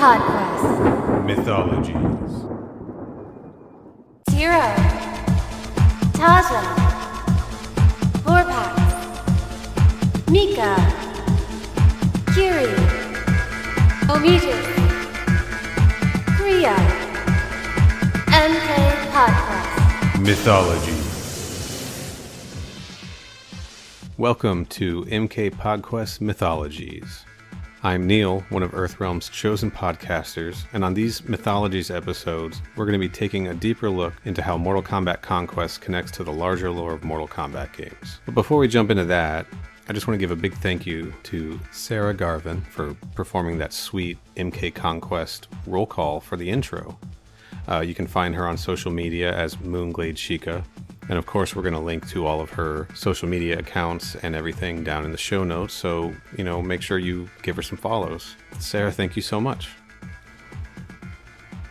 Podquest Mythologies. Zero, Taja, Vorpax, Mika, Kiri, Ometus, Kriya, MK Podquest. Mythologies. Welcome to MK Podquest Mythologies. I'm Neil, one of Earthrealm's chosen podcasters, and on these Mythologies episodes, we're going to be taking a deeper look into how Mortal Kombat Conquest connects to the larger lore of Mortal Kombat games. But before we jump into that, I just want to give a big thank you to Sarah Garvin for performing that sweet MK Conquest roll call for the intro. You can find her on social media as Moonglade Chica. And of course, we're going to link to all of her social media accounts and everything down in the show notes. So, make sure you give her some follows. Sarah, thank you so much.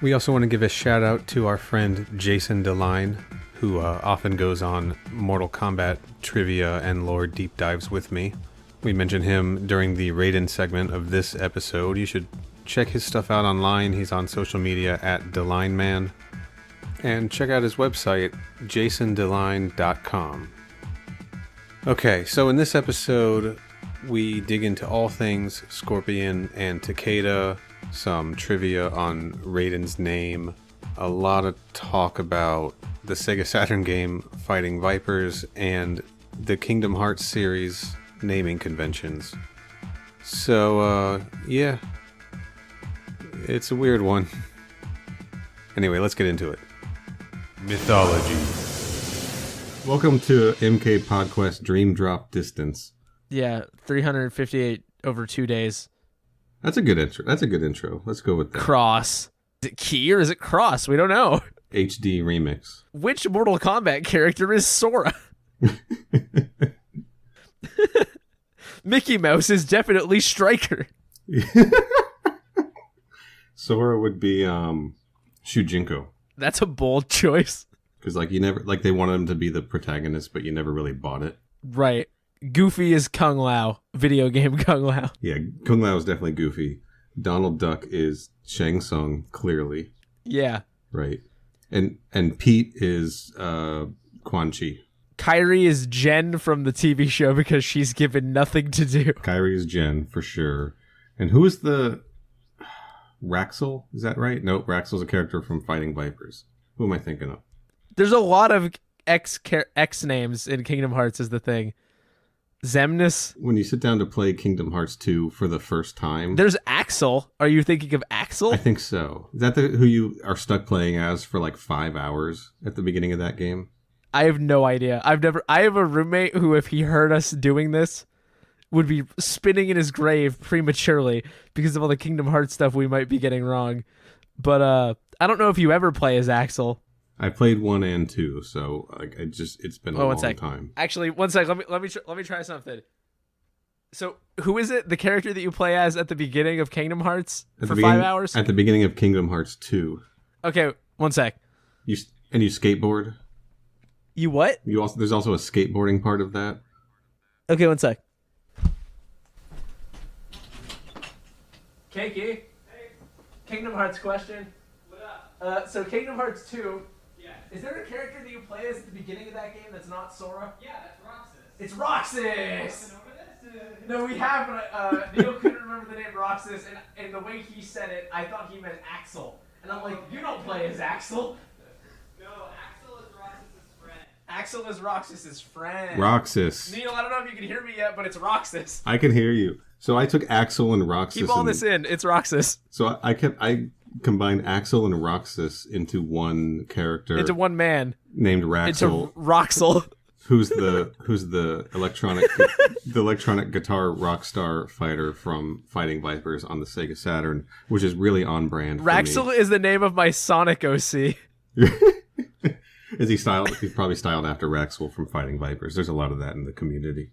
We also want to give a shout out to our friend Jason DeLine, who often goes on Mortal Kombat trivia and lore deep dives with me. We mentioned him during the Rayden segment of this episode. You should check his stuff out online. He's on social media at DelineMan. And check out his website, jasondeline.com. Okay, so in this episode, we dig into all things Scorpion and Takeda, some trivia on Rayden's name, a lot of talk about the Sega Saturn game Fighting Vipers, and the Kingdom Hearts series naming conventions. So, yeah, it's a weird one. Anyway, let's get into it. Mythology. Welcome to MK Podquest Dream Drop Distance. Yeah, 358 over 2 days. That's a good intro. Let's go with that. Cross. Is it Key or is it Cross? We don't know. HD remix. Which Mortal Kombat character is Sora? Mickey Mouse is definitely Striker. Sora would be Shujinko. That's a bold choice. Because they wanted him to be the protagonist, but you never really bought it. Right. Goofy is Kung Lao. Video game Kung Lao. Yeah, Kung Lao is definitely Goofy. Donald Duck is Shang Tsung, clearly. Yeah. Right. And Pete is Quan Chi. Kairi is Jen from the TV show because she's given nothing to do. Kairi is Jen, for sure. And who is the... Raxel? Is that right? Nope, Raxel's a character from Fighting Vipers. Who am I thinking of? There's a lot of X names in Kingdom Hearts is the thing. Zemnis. When you sit down to play Kingdom Hearts 2 for the first time... There's Axel. Are you thinking of Axel? I think so. Is that who you are stuck playing as for like 5 hours at the beginning of that game? I have no idea. I have a roommate who, if he heard us doing this, would be spinning in his grave prematurely because of all the Kingdom Hearts stuff we might be getting wrong. But I don't know if you ever play as Axel. I played 1 and 2, so it's been a long time. Actually, one sec. Let me try something. So, who is it? The character that you play as at the beginning of Kingdom Hearts for 5 hours? At the beginning of Kingdom Hearts 2. Okay, one sec. You skateboard? You what? There's also a skateboarding part of that. Okay, one sec. Keiki. Hey. Kingdom Hearts question. What up? So Kingdom Hearts 2. Yeah. Is there a character that you play as at the beginning of that game that's not Sora? Yeah, that's Roxas. It's Roxas! Over this? No, we have, but Neil couldn't remember the name Roxas, and the way he said it, I thought he meant Axel. And I'm like, you don't play as Axel. No, Axel is Roxas's friend. Axel is Roxas's friend. Roxas. Neil, I don't know if you can hear me yet, but it's Roxas. I can hear you. So I took Axel and Roxas. Keep all this in. It's Roxas. So I combined Axel and Roxas into one character. Into one man. Named Raxel. Into Roxel. Who's the electronic guitar rock star fighter from Fighting Vipers on the Sega Saturn, which is really on brand for Raxel me. is the name of my Sonic OC. He's probably styled after Raxel from Fighting Vipers. There's a lot of that in the community.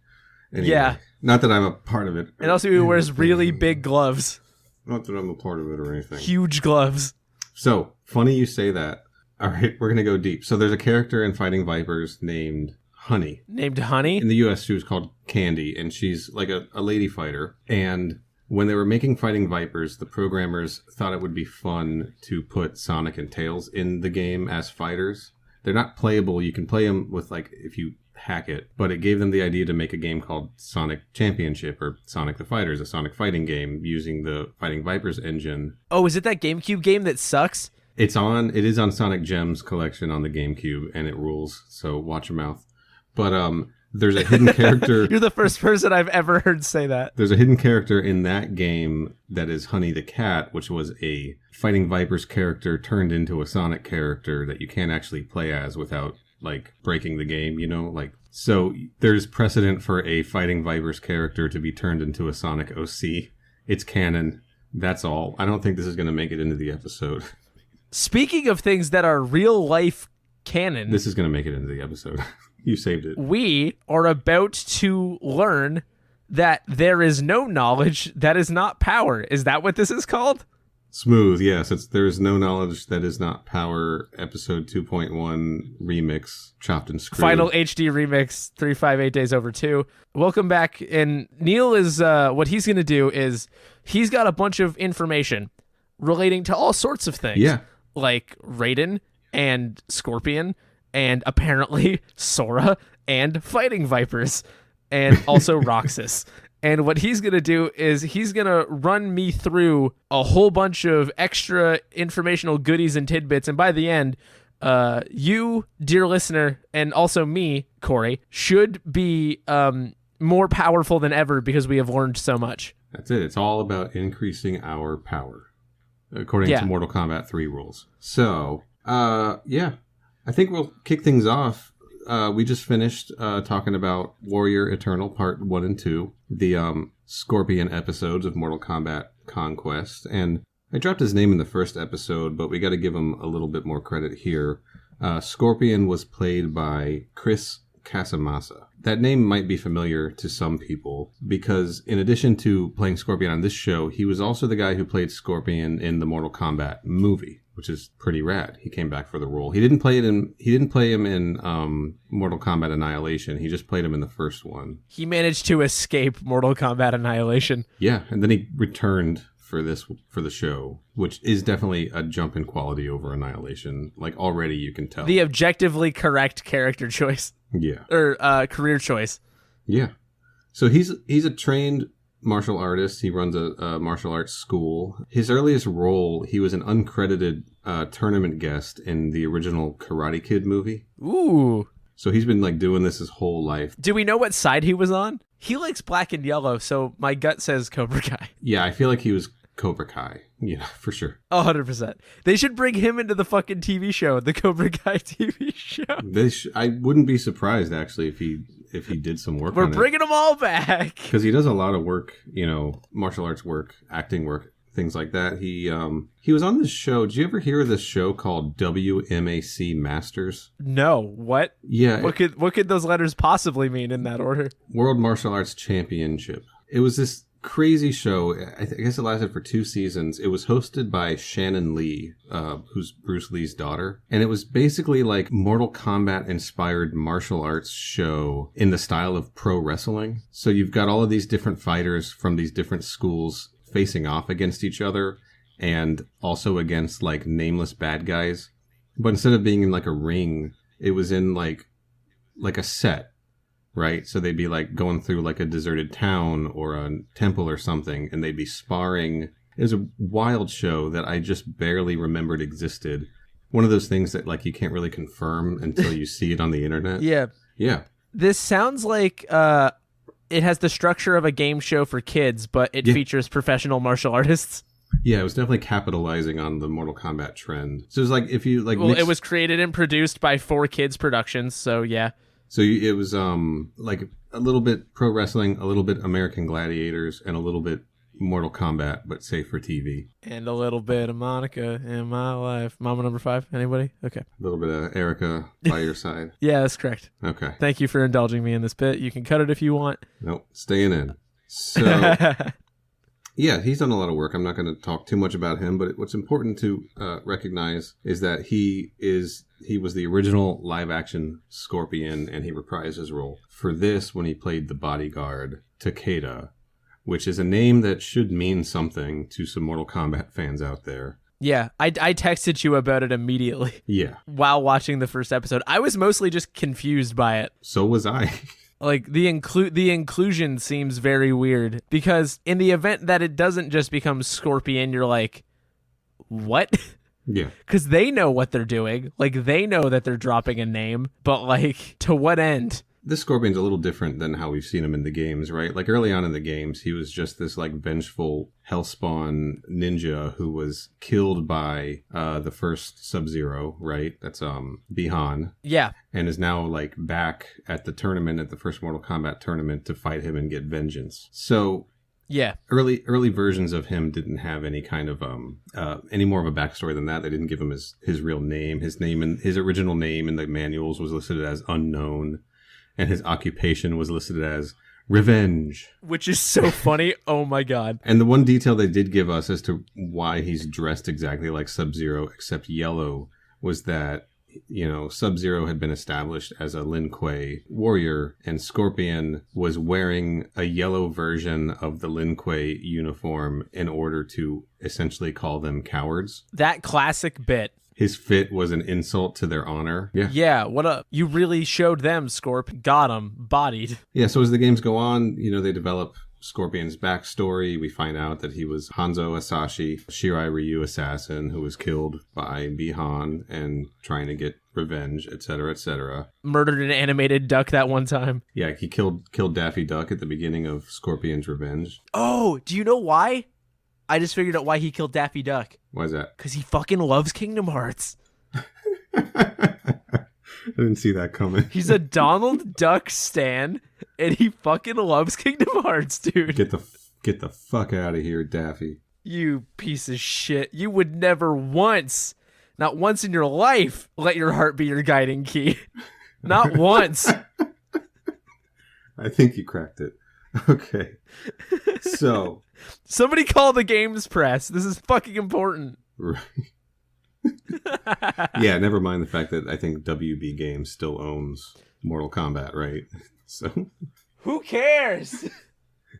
Anyway, yeah. Not that I'm a part of it. And also he wears really big gloves. Not that I'm a part of it or anything. Huge gloves. So, funny you say that. All right, we're going to go deep. So there's a character in Fighting Vipers named Honey. Named Honey? In the US, she was called Candy, and she's like a lady fighter. And when they were making Fighting Vipers, the programmers thought it would be fun to put Sonic and Tails in the game as fighters. They're not playable. You can play them with, like, if you hack it, but it gave them the idea to make a game called Sonic Championship or Sonic the Fighters, a Sonic fighting game using the Fighting Vipers engine. Oh, is it that GameCube game that sucks? It is on Sonic Gems collection on the GameCube, and it rules, so watch your mouth. But there's a hidden character. You're the first person I've ever heard say that. There's a hidden character in that game that is Honey the Cat, which was a Fighting Vipers character turned into a Sonic character that you can't actually play as without, like, breaking the game, you know? Like, so there's precedent for a Fighting Vipers character to be turned into a Sonic OC. It's canon. That's all. I don't think this is going to make it into the episode. Speaking of things that are real life canon, This is going to make it into the episode. You saved it. we are about to learn that there is no knowledge that is not power. Is that what this is called? Smooth, yes. There is no knowledge that is not power. Episode 2.1 remix, chopped and screwed. Final HD remix 358 days over 2. Welcome back. And Neil is what he's going to do is he's got a bunch of information relating to all sorts of things. Yeah. Like Rayden and Scorpion and apparently Sora and Fighting Vipers and also Roxas. And what he's going to do is he's going to run me through a whole bunch of extra informational goodies and tidbits. And by the end, you, dear listener, and also me, Corey, should be more powerful than ever because we have learned so much. That's it. It's all about increasing our power, according to Mortal Kombat 3 rules. So, yeah, I think we'll kick things off. We just finished talking about Warrior Eternal Part 1 and 2, the Scorpion episodes of Mortal Kombat Conquest. And I dropped his name in the first episode, but we got to give him a little bit more credit here. Scorpion was played by Chris Casamassa. That name might be familiar to some people because in addition to playing Scorpion on this show, he was also the guy who played Scorpion in the Mortal Kombat movie, which is pretty rad. He came back for the role. He didn't play him in Mortal Kombat Annihilation. He just played him in the first one. He managed to escape Mortal Kombat Annihilation. Yeah, and then he returned for the show, which is definitely a jump in quality over Annihilation. Like, already you can tell. The objectively correct character choice. Yeah. Or career choice. Yeah. So he's a trained martial artist. He runs a martial arts school. His earliest role, he was an uncredited tournament guest in the original Karate Kid movie. Ooh. So he's been, like, doing this his whole life. Do we know what side he was on? He likes black and yellow, so my gut says Cobra Kai. Yeah, I feel like he was Cobra Kai. Yeah, for sure. 100%. They should bring him into the fucking TV show, the Cobra Kai TV show. I wouldn't be surprised, actually, if he did some work We're on it. bringing them all back. Because he does a lot of work, you know, martial arts work, acting work, things like that. He was on this show. Did you ever hear of this show called WMAC Masters? No. What? Yeah. What could those letters possibly mean in that order? World Martial Arts Championship. It was this crazy show. I guess it lasted for 2 seasons. It was hosted by Shannon Lee, who's Bruce Lee's daughter. And it was basically like Mortal Kombat inspired martial arts show in the style of pro wrestling. So you've got all of these different fighters from these different schools facing off against each other and also against, like, nameless bad guys. But instead of being in, like, a ring, it was in like a set. Right? So they'd be, like, going through, like, a deserted town or a temple or something, and they'd be sparring. It was a wild show that I just barely remembered existed. One of those things that, like, you can't really confirm until you see it on the internet. Yeah. Yeah. This sounds like it has the structure of a game show for kids, but it features professional martial artists. Yeah, it was definitely capitalizing on the Mortal Kombat trend. So it was like, if you, like... Well, it was created and produced by 4Kids Productions, so yeah. So it was like a little bit pro wrestling, a little bit American Gladiators, and a little bit Mortal Kombat, but safe for TV. And a little bit of Monica in my life. Mama number 5, anybody? Okay. A little bit of Erica by your side. Yeah, that's correct. Okay. Thank you for indulging me in this bit. You can cut it if you want. Nope, staying in. So, yeah, he's done a lot of work. I'm not going to talk too much about him, but what's important to recognize is that he was the original live-action Scorpion, and he reprised his role for this when he played the bodyguard Takeda, which is a name that should mean something to some Mortal Kombat fans out there. Yeah, I texted you about it immediately Yeah, while watching the first episode. I was mostly just confused by it. so was I. Like, the inclusion seems very weird, because in the event that it doesn't just become Scorpion, you're like, what? Yeah. Because they know what they're doing. Like, they know that they're dropping a name, but, like, to what end? This Scorpion's a little different than how we've seen him in the games, right? Like early on in the games, he was just this like vengeful hellspawn ninja who was killed by the first Sub-Zero, right? That's Bihan, Yeah. and is now like back at the tournament, at the first Mortal Kombat tournament, to fight him and get vengeance. So Yeah. early versions of him didn't have any kind of any more of a backstory than that. They didn't give him his real name. His name and his original name in the manuals was listed as unknown. And his occupation was listed as revenge. Which is so funny. Oh my god. And the one detail they did give us as to why he's dressed exactly like Sub-Zero, except yellow, was that, you know, Sub-Zero had been established as a Lin Kuei warrior, and Scorpion was wearing a yellow version of the Lin Kuei uniform in order to essentially call them cowards. That classic bit. His fit was an insult to their honor. Yeah. Yeah, what up? You really showed them, Scorp. Got him. Bodied. Yeah, so as the games go on, you know, they develop Scorpion's backstory. We find out that he was Hanzo Asashi, Shirai Ryu assassin who was killed by Bihan and trying to get revenge, etc., etc. Murdered an animated duck that one time. Yeah, he killed Daffy Duck at the beginning of Scorpion's Revenge. Oh, do you know why? I just figured out why he killed Daffy Duck. Why is that? Because he fucking loves Kingdom Hearts. I didn't see that coming. He's a Donald Duck stan, and he fucking loves Kingdom Hearts, dude. Get the fuck out of here, Daffy. You piece of shit. You would never once, not once in your life, let your heart be your guiding key. Not once. I think you cracked it. Okay. So. Somebody call the games press. This is fucking important. Right. Yeah, never mind the fact that I think WB Games still owns Mortal Kombat, right? So. Who cares?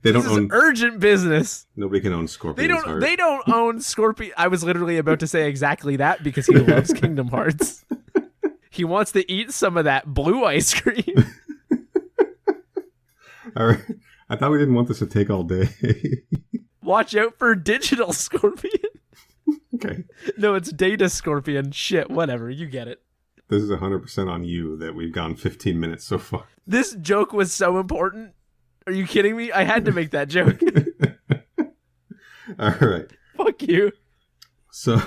They don't This is own urgent business. Nobody can own Scorpion's heart. They don't own Scorpion. I was literally about to say exactly that because he loves Kingdom Hearts. He wants to eat some of that blue ice cream. All right. I thought we didn't want this to take all day. Watch out for digital Scorpion. Okay. No, it's data Scorpion. Shit, whatever. You get it. This is 100% on you that we've gone 15 minutes so far. This joke was so important. Are you kidding me? I had to make that joke. All right. Fuck you. So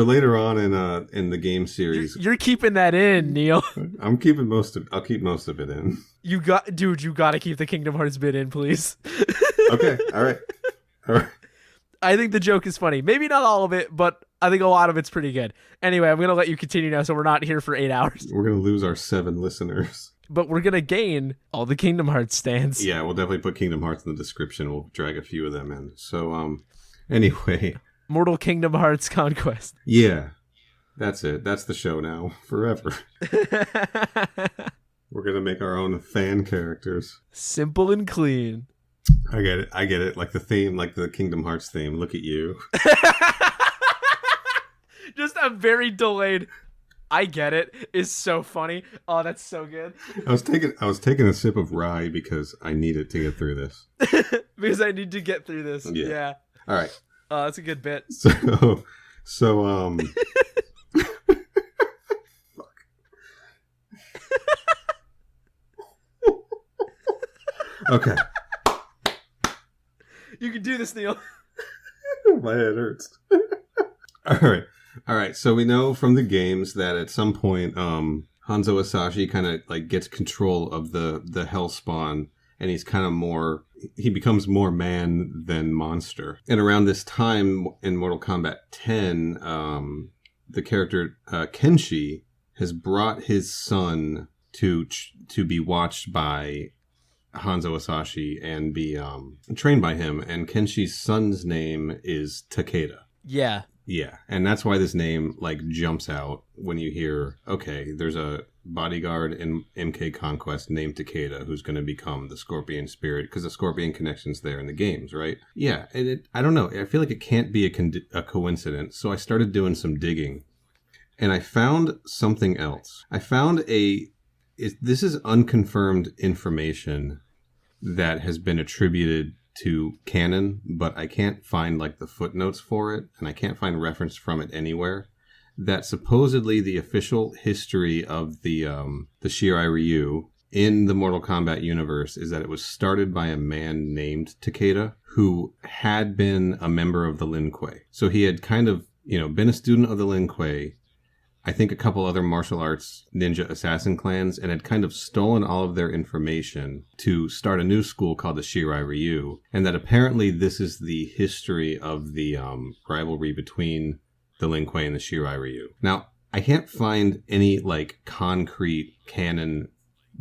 later on in the game series, You're keeping that in, Neil. I'll keep most of it in. You got to keep the Kingdom Hearts bit in, please. Okay. All right. I think the joke is funny. Maybe not all of it, but I think a lot of it's pretty good. Anyway, I'm going to let you continue now so we're not here for 8 hours. We're going to lose our 7 listeners. But we're going to gain all the Kingdom Hearts stands. Yeah, we'll definitely put Kingdom Hearts in the description. We'll drag a few of them in. So, anyway. Mortal Kingdom Hearts Conquest. Yeah, that's it. That's the show now. Forever. We're going to make our own fan characters. Simple and clean. I get it. Like the theme, like the Kingdom Hearts theme. Look at you. Just a very delayed, I get it, is so funny. Oh, that's so good. I was taking a sip of rye because I needed to get through this. Because I need to get through this. Yeah. All right. Oh, that's a good bit. So fuck. Okay. You can do this, Neil. My head hurts. All right. So we know from the games that at some point, Hanzo Asashi kind of like gets control of the Hellspawn, and he becomes more man than monster. And around this time in Mortal Kombat 10, the character Kenshi has brought his son to be watched by Hanzo Asashi and be trained by him. And Kenshi's son's name is Takeda. Yeah. Yeah, and that's why this name like jumps out when you hear, okay, there's a bodyguard in MK Conquest named Takeda who's going to become the Scorpion Spirit because the Scorpion connection's there in the games, right? Yeah, and I don't know. I feel like it can't be a coincidence. So I started doing some digging, and I found something else. I found this is unconfirmed information that has been attributed to canon, but I can't find like the footnotes for it, and I can't find reference from it anywhere. That supposedly the official history of the Shirai Ryu in the Mortal Kombat universe is that it was started by a man named Takeda who had been a member of the Lin Kuei. So he had kind of, been a student of the Lin Kuei, I think a couple other martial arts ninja assassin clans, and had kind of stolen all of their information to start a new school called the Shirai Ryu. And that apparently this is the history of the rivalry between the Lin Kuei and the Shirai Ryu. Now, I can't find any like concrete canon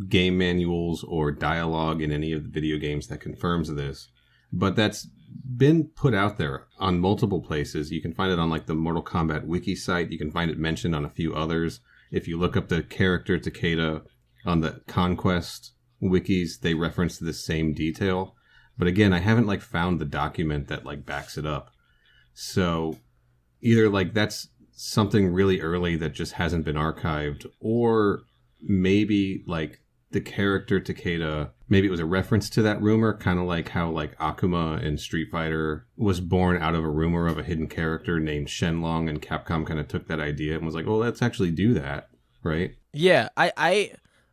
game manuals or dialogue in any of the video games that confirms this, but that's been put out there on multiple places. You can find it on like the Mortal Kombat wiki site. You can find it mentioned on a few others. If you look up the character Takeda on the Conquest wikis, they reference this same detail. But again, I haven't like found the document that like backs it up. So either like that's something really early that just hasn't been archived, or maybe like the character Takeda, maybe it was a reference to that rumor, kind of like how like Akuma in Street Fighter was born out of a rumor of a hidden character named Shenlong, and Capcom kind of took that idea and was like, well, let's actually do that, right? Yeah,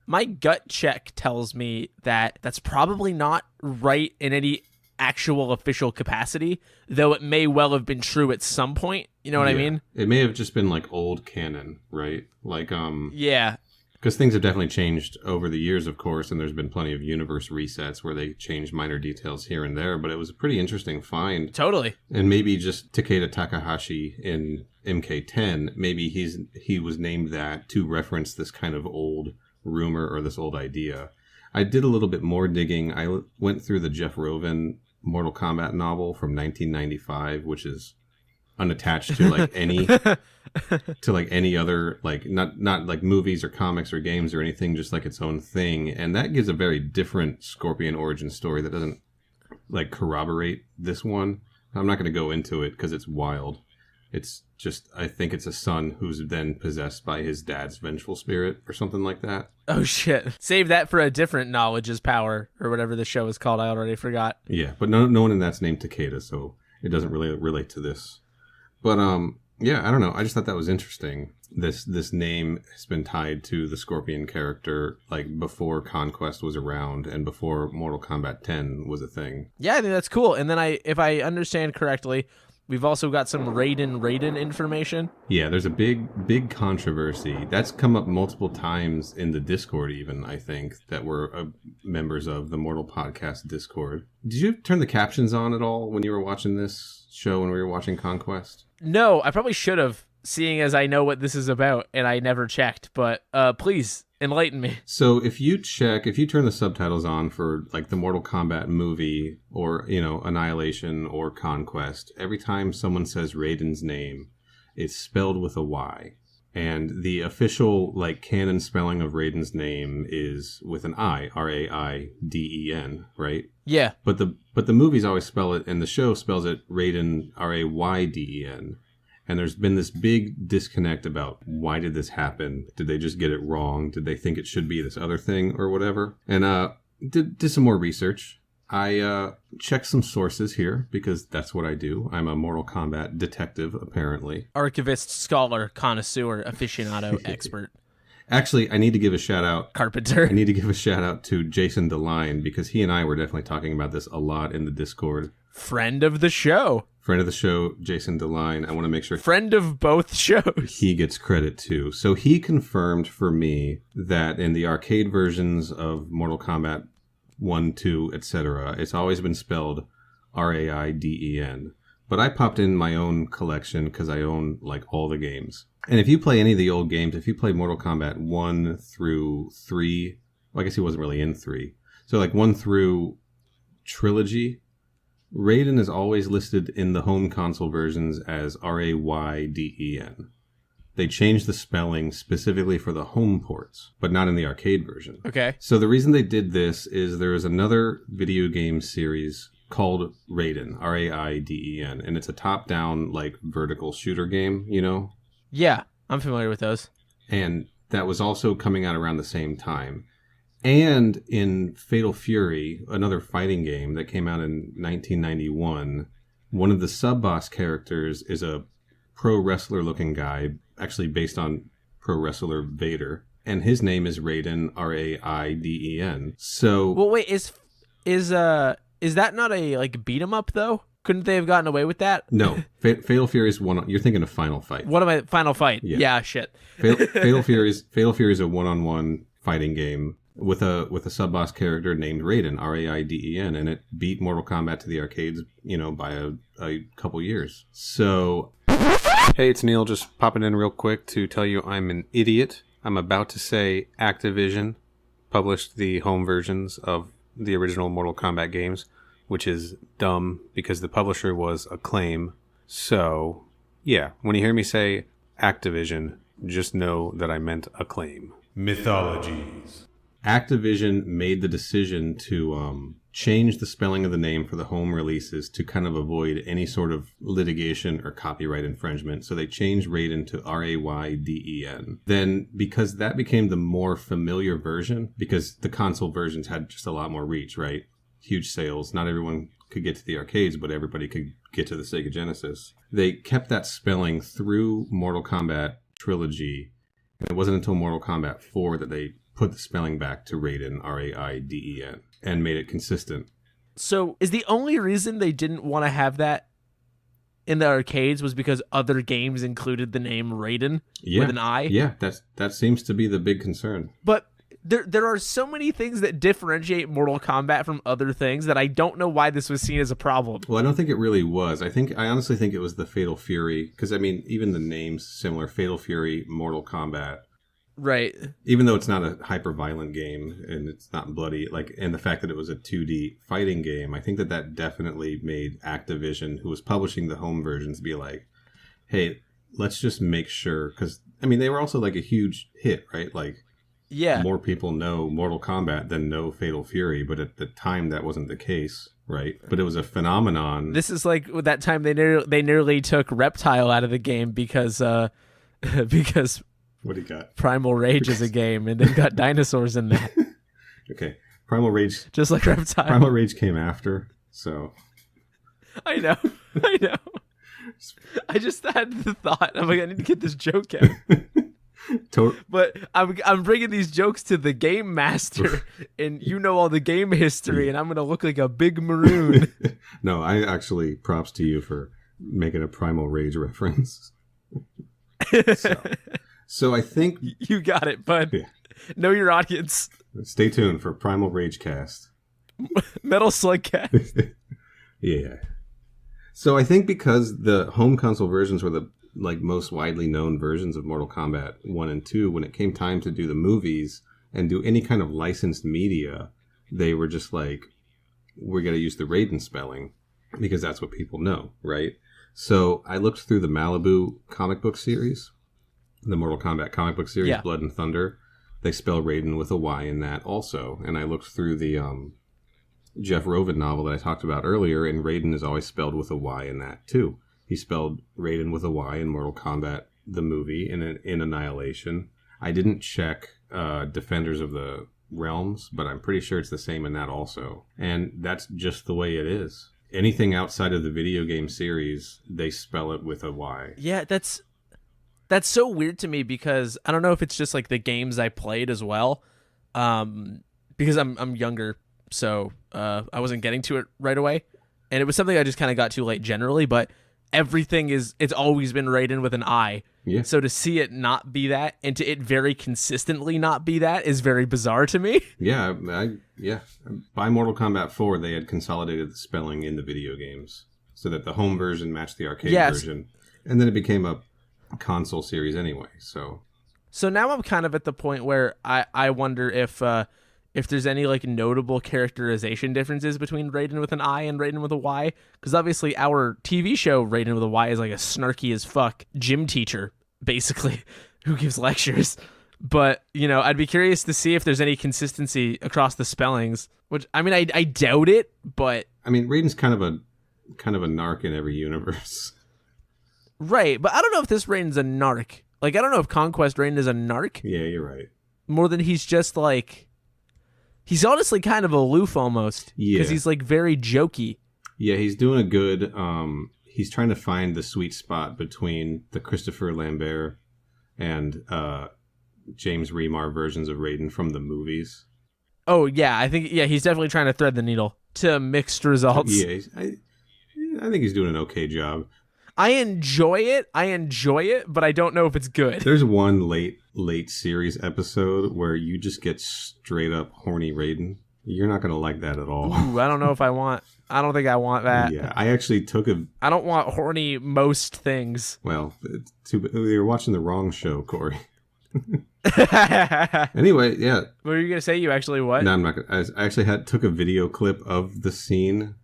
my gut check tells me that that's probably not right in any actual official capacity, though it may well have been true at some point. You know what I mean? It may have just been like old canon, right? Like yeah. Because things have definitely changed over the years, of course, and there's been plenty of universe resets where they changed minor details here and there, but it was a pretty interesting find. Totally. And maybe just Takeda Takahashi in MK10, maybe he was named that to reference this kind of old rumor or this old idea. I did a little bit more digging. I went through the Jeff Rovin Mortal Kombat novel from 1995, which is unattached to like any other like not like movies or comics or games or anything, just like its own thing, and that gives a very different Scorpion origin story that doesn't like corroborate this one. I'm not going to go into it because it's wild. It's just, I think it's a son who's then possessed by his dad's vengeful spirit or something like that. Oh shit, save that for a different Knowledge is Power or whatever the show is called. I already forgot. Yeah, but no one in that's named Takeda, so it doesn't really relate to this. But yeah, I don't know. I just thought that was interesting. This name has been tied to the Scorpion character like before Conquest was around and before Mortal Kombat 10 was a thing. Yeah, I think that's cool. And then if I understand correctly, we've also got some Rayden information. Yeah, there's a big controversy that's come up multiple times in the Discord, even I think that we're members of the Mortal Podcast Discord. Did you turn the captions on at all when you were watching this show when we were watching Conquest? No, I probably should have, seeing as I know what this is about and I never checked. But please enlighten me. So if you turn the subtitles on for like the Mortal Kombat movie or, Annihilation or Conquest, every time someone says Rayden's name, it's spelled with a Y. And the official like canon spelling of Rayden's name is with an I, Raiden, right? Yeah. But the movies always spell it, and the show spells it Rayden, Rayden. And there's been this big disconnect about why did this happen? Did they just get it wrong? Did they think it should be this other thing or whatever? And did some more research. I checked some sources here because that's what I do. I'm a Mortal Kombat detective, apparently. Archivist, scholar, connoisseur, aficionado, expert. Actually, I need to give a shout out. Carpenter. I need to give a shout out to Jason DeLine because he and I were definitely talking about this a lot in the Discord. Friend of the show. Friend of the show, Jason DeLine. I want to make sure. Friend of both shows. He gets credit too. So he confirmed for me that in the arcade versions of Mortal Kombat 1, 2, etc., it's always been spelled Raiden. But I popped in my own collection because I own like all the games. And if you play any of the old games, if you play Mortal Kombat 1 through 3, well, I guess he wasn't really in 3. So like 1 through Trilogy, Rayden is always listed in the home console versions as Rayden. They changed the spelling specifically for the home ports, but not in the arcade version. Okay. So the reason they did this is there is another video game series called Rayden, Raiden, and it's a top-down, like, vertical shooter game, you know? Yeah, I'm familiar with those. And that was also coming out around the same time. And in Fatal Fury, another fighting game that came out in 1991, one of the sub-boss characters is a pro wrestler-looking guy, actually based on pro wrestler Vader, and his name is Rayden, Raiden. So, Well, wait, is that not a like beat 'em up though? Couldn't they have gotten away with that? no, Fatal Fury is one. You're thinking of Final Fight. What am I? Final Fight. Yeah. Yeah shit. Fatal Fury is a one-on-one fighting game with a sub-boss character named Rayden, Raiden, and it beat Mortal Kombat to the arcades, you know, by a couple years. So, hey, it's Neil, just popping in real quick to tell you I'm an idiot. I'm about to say Activision published the home versions of the original Mortal Kombat games, which is dumb because the publisher was Acclaim. So, yeah, when you hear me say Activision, just know that I meant Acclaim. Mythologies. Activision made the decision to change the spelling of the name for the home releases to kind of avoid any sort of litigation or copyright infringement. So they changed Rayden to Rayden. Then, because that became the more familiar version, because the console versions had just a lot more reach, right? Huge sales. Not everyone could get to the arcades, but everybody could get to the Sega Genesis. They kept that spelling through Mortal Kombat Trilogy. And it wasn't until Mortal Kombat 4 that they put the spelling back to Rayden, Raiden, and made it consistent. So is the only reason they didn't want to have that in the arcades was because other games included the name Rayden with an I? Yeah, that seems to be the big concern. But there are so many things that differentiate Mortal Kombat from other things that I don't know why this was seen as a problem. Well, I don't think it really was. I honestly think it was the Fatal Fury, because, I mean, even the name's similar. Fatal Fury, Mortal Kombat. Right. Even though it's not a hyper-violent game and it's not bloody, like, and the fact that it was a 2D fighting game, I think that definitely made Activision, who was publishing the home versions, be like, hey, let's just make sure, because, I mean, they were also, like, a huge hit, right? Like, yeah, more people know Mortal Kombat than know Fatal Fury, but at the time that wasn't the case, right? But it was a phenomenon. This is like that time they nearly took Reptile out of the game because because What do you got? Primal Rage is a game, and they've got dinosaurs in that. Okay, Primal Rage. Just like Reptile. Primal Rage came after, so. I know. I just had the thought. I'm like, I need to get this joke out. But I'm bringing these jokes to the game master, and you know all the game history, and I'm gonna look like a big maroon. No, I actually props to you for making a Primal Rage reference. So I think You got it, bud. Yeah. Know your audience. Stay tuned for Primal Rage Cast. Metal Slug Cast. Yeah. So I think because the home console versions were the most widely known versions of Mortal Kombat 1 and 2, when it came time to do the movies and do any kind of licensed media, they were just like, we're going to use the Rayden spelling because that's what people know, right? So I looked through the Malibu comic book series, the Mortal Kombat comic book series, Yeah. Blood and Thunder. They spell Rayden with a Y in that also. And I looked through the Jeff Roven novel that I talked about earlier, and Rayden is always spelled with a Y in that too. He spelled Rayden with a Y in Mortal Kombat, the movie, in Annihilation. I didn't check Defenders of the Realms, but I'm pretty sure it's the same in that also. And that's just the way it is. Anything outside of the video game series, they spell it with a Y. Yeah, that's so weird to me because I don't know if it's just like the games I played as well. Because I'm younger, so I wasn't getting to it right away, and it was something I just kind of got to late generally. But everything it's always been Rayden with an I. Yeah. So to see it not be that, and to it very consistently not be that, is very bizarre to me. Yeah, by Mortal Kombat 4, they had consolidated the spelling in the video games so that the home version matched the arcade version, and then it became a console series anyway. So now I'm kind of at the point where I wonder if if there's any like notable characterization differences between Rayden with an I and Rayden with a Y, because obviously our TV show Rayden with a Y is like a snarky as fuck gym teacher, basically, who gives lectures. But, you know, I'd be curious to see if there's any consistency across the spellings, which, I mean, I doubt it, but... I mean, Raiden's kind of a narc in every universe. Right, but I don't know if this Raiden's a narc. Like, I don't know if Conquest Rayden is a narc. Yeah, you're right. More than he's just, like... He's honestly kind of aloof, almost. Yeah. Because he's, like, very jokey. Yeah, he's doing a good... he's trying to find the sweet spot between the Christopher Lambert and... James Remar versions of Rayden from the movies. Oh, yeah. I think, he's definitely trying to thread the needle to mixed results. Yeah, I think he's doing an okay job. I enjoy it, but I don't know if it's good. There's one late series episode where you just get straight up horny Rayden. You're not going to like that at all. Ooh, I don't know if I don't think I want that. Yeah, I actually took I don't want horny most things. Well, you're watching the wrong show, Corey. Anyway, yeah. What were you gonna say? You actually what? No, I'm not gonna. I actually took a video clip of the scene.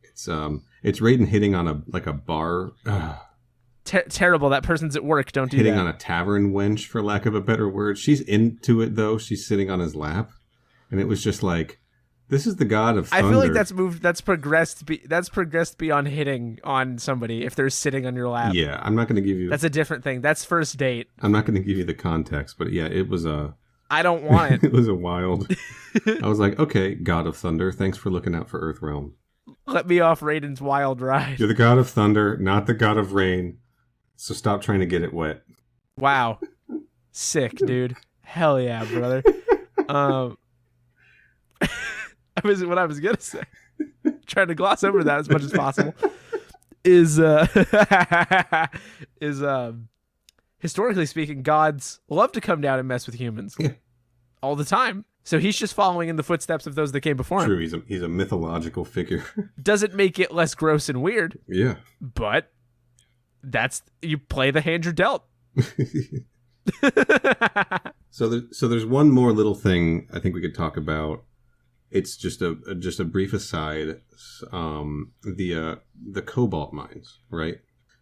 It's Rayden hitting on a bar. Terrible. That person's at work. Don't do hitting that. On a tavern wench, for lack of a better word. She's into it though. She's sitting on his lap, and it was just like, this is the god of thunder. I feel like that's progressed beyond hitting on somebody if they're sitting on your lap. Yeah, I'm not going to give you... That's a different thing. That's first date. I'm not going to give you the context, but yeah, it was I don't want it. It was a wild... I was like, okay, god of thunder, thanks for looking out for Earthrealm. Let me off Raiden's wild ride. You're the god of thunder, not the god of rain, so stop trying to get it wet. Wow. Sick, dude. Hell yeah, brother. What I was gonna say, trying to gloss over that as much as possible, is historically speaking, gods love to come down and mess with humans all the time. So he's just following in the footsteps of those that came before him. True, he's a mythological figure. Doesn't make it less gross and weird. Yeah, but you play the hand you're dealt. So there's one more little thing I think we could talk about. It's just a brief aside. The cobalt mines, right?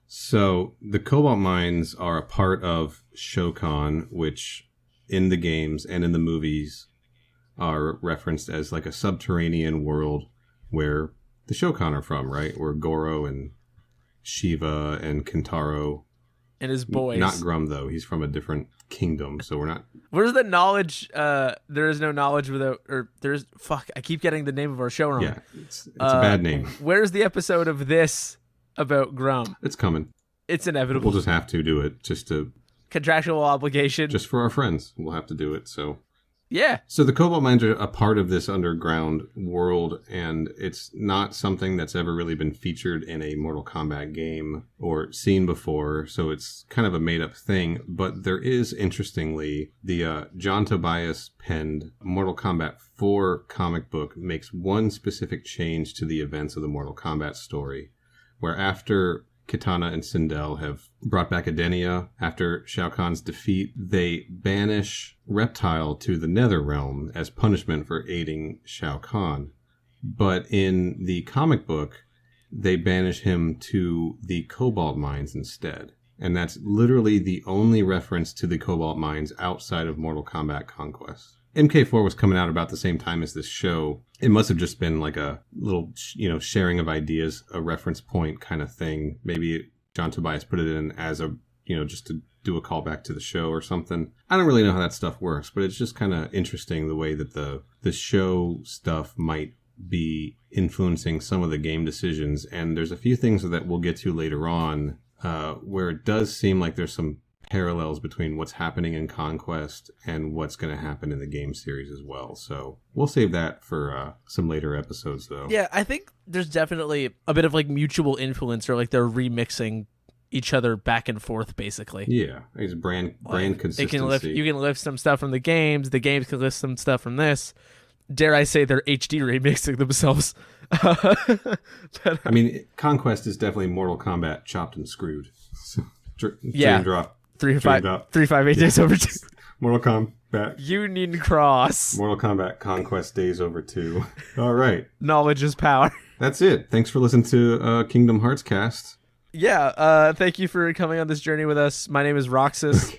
So the cobalt mines are a part of Shokan, which in the games and in the movies are referenced as like a subterranean world where the Shokan are from, right? Where Goro and Shiva and Kintaro and his boys. Not Grum though. He's from a different kingdom, so we're not. Where's the knowledge? There is no knowledge without, or there's fuck. I keep getting the name of our show wrong. Yeah, it's a bad name. Where's the episode of this about Grum? It's coming. It's inevitable. We'll just have to do it, just to contractual obligation. Just for our friends, we'll have to do it. So. Yeah. So the cobalt mines are a part of this underground world, and it's not something that's ever really been featured in a Mortal Kombat game or seen before, so it's kind of a made-up thing. But there is, interestingly, the John Tobias penned Mortal Kombat 4 comic book makes one specific change to the events of the Mortal Kombat story, where after Kitana and Sindel have brought back Edenia after Shao Kahn's defeat, they banish Reptile to the Nether Realm as punishment for aiding Shao Kahn. But in the comic book, they banish him to the Cobalt Mines instead. And that's literally the only reference to the Cobalt Mines outside of Mortal Kombat Conquest. MK4 was coming out about the same time as this show. It must have just been like a little, sharing of ideas, a reference point kind of thing. Maybe John Tobias put it in as a, just to do a callback to the show or something. I don't really know how that stuff works, but it's just kind of interesting the way that the show stuff might be influencing some of the game decisions. And there's a few things that we'll get to later on where it does seem like there's some parallels between what's happening in Conquest and what's going to happen in the game series as well. So we'll save that for some later episodes, though. Yeah, I think there's definitely a bit of like mutual influence, or like they're remixing each other back and forth, basically. Yeah, it's brand consistency. You can lift some stuff from the games can lift some stuff from this. Dare I say they're HD remixing themselves. But, I mean, Conquest is definitely Mortal Kombat chopped and screwed. Yeah. Dream drop. 358 days over 2. Mortal Kombat. Union Cross. Mortal Kombat Conquest Days Over 2. All right. Knowledge is power. That's it. Thanks for listening to Kingdom Hearts Cast. Yeah, thank you for coming on this journey with us. My name is Roxas,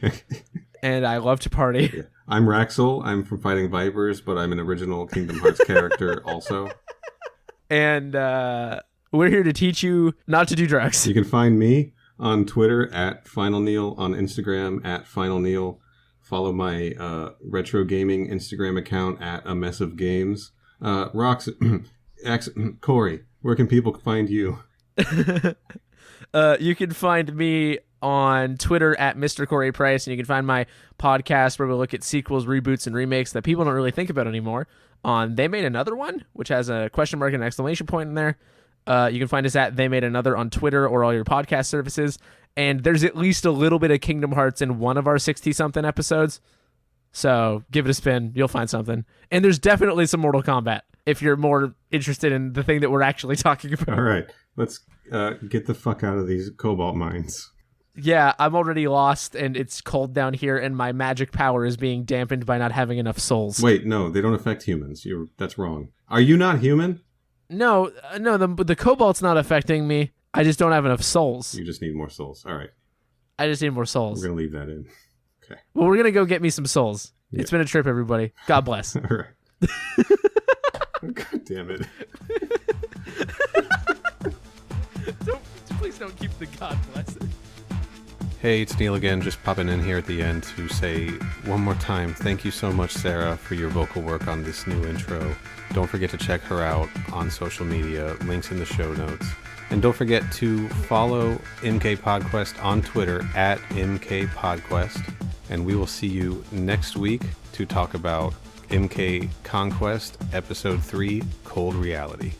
and I love to party. Yeah. I'm Raxel. I'm from Fighting Vipers, but I'm an original Kingdom Hearts character also. And we're here to teach you not to do drugs. You can find me on Twitter at FinalNeil, on Instagram at FinalNeil. Follow my retro gaming Instagram account at A Mess of Games. Corey, where can people find you? You can find me on Twitter at Mr. Corey Price, and you can find my podcast where we look at sequels, reboots, and remakes that people don't really think about anymore on They Made Another One, which has a question mark and an exclamation point in there. You can find us at They Made Another on Twitter or all your podcast services. And there's at least a little bit of Kingdom Hearts in one of our 60-something episodes. So give it a spin. You'll find something. And there's definitely some Mortal Kombat if you're more interested in the thing that we're actually talking about. All right. Let's get the fuck out of these cobalt mines. Yeah, I'm already lost, and it's cold down here, and my magic power is being dampened by not having enough souls. Wait, no, they don't affect humans. That's wrong. Are you not human? No, the cobalt's not affecting me. I just don't have enough souls. You just need more souls. All right. I just need more souls. We're going to leave that in. Okay. Well, we're going to go get me some souls. Yeah. It's been a trip, everybody. God bless. All right. God damn it. Please don't keep the God bless. Hey, it's Neil again, just popping in here at the end to say one more time, thank you so much, Sarah, for your vocal work on this new intro. Don't forget to check her out on social media, links in the show notes. And don't forget to follow MK Podquest on Twitter at MK Podquest. And we will see you next week to talk about MK Conquest Episode 3, Cold Reality.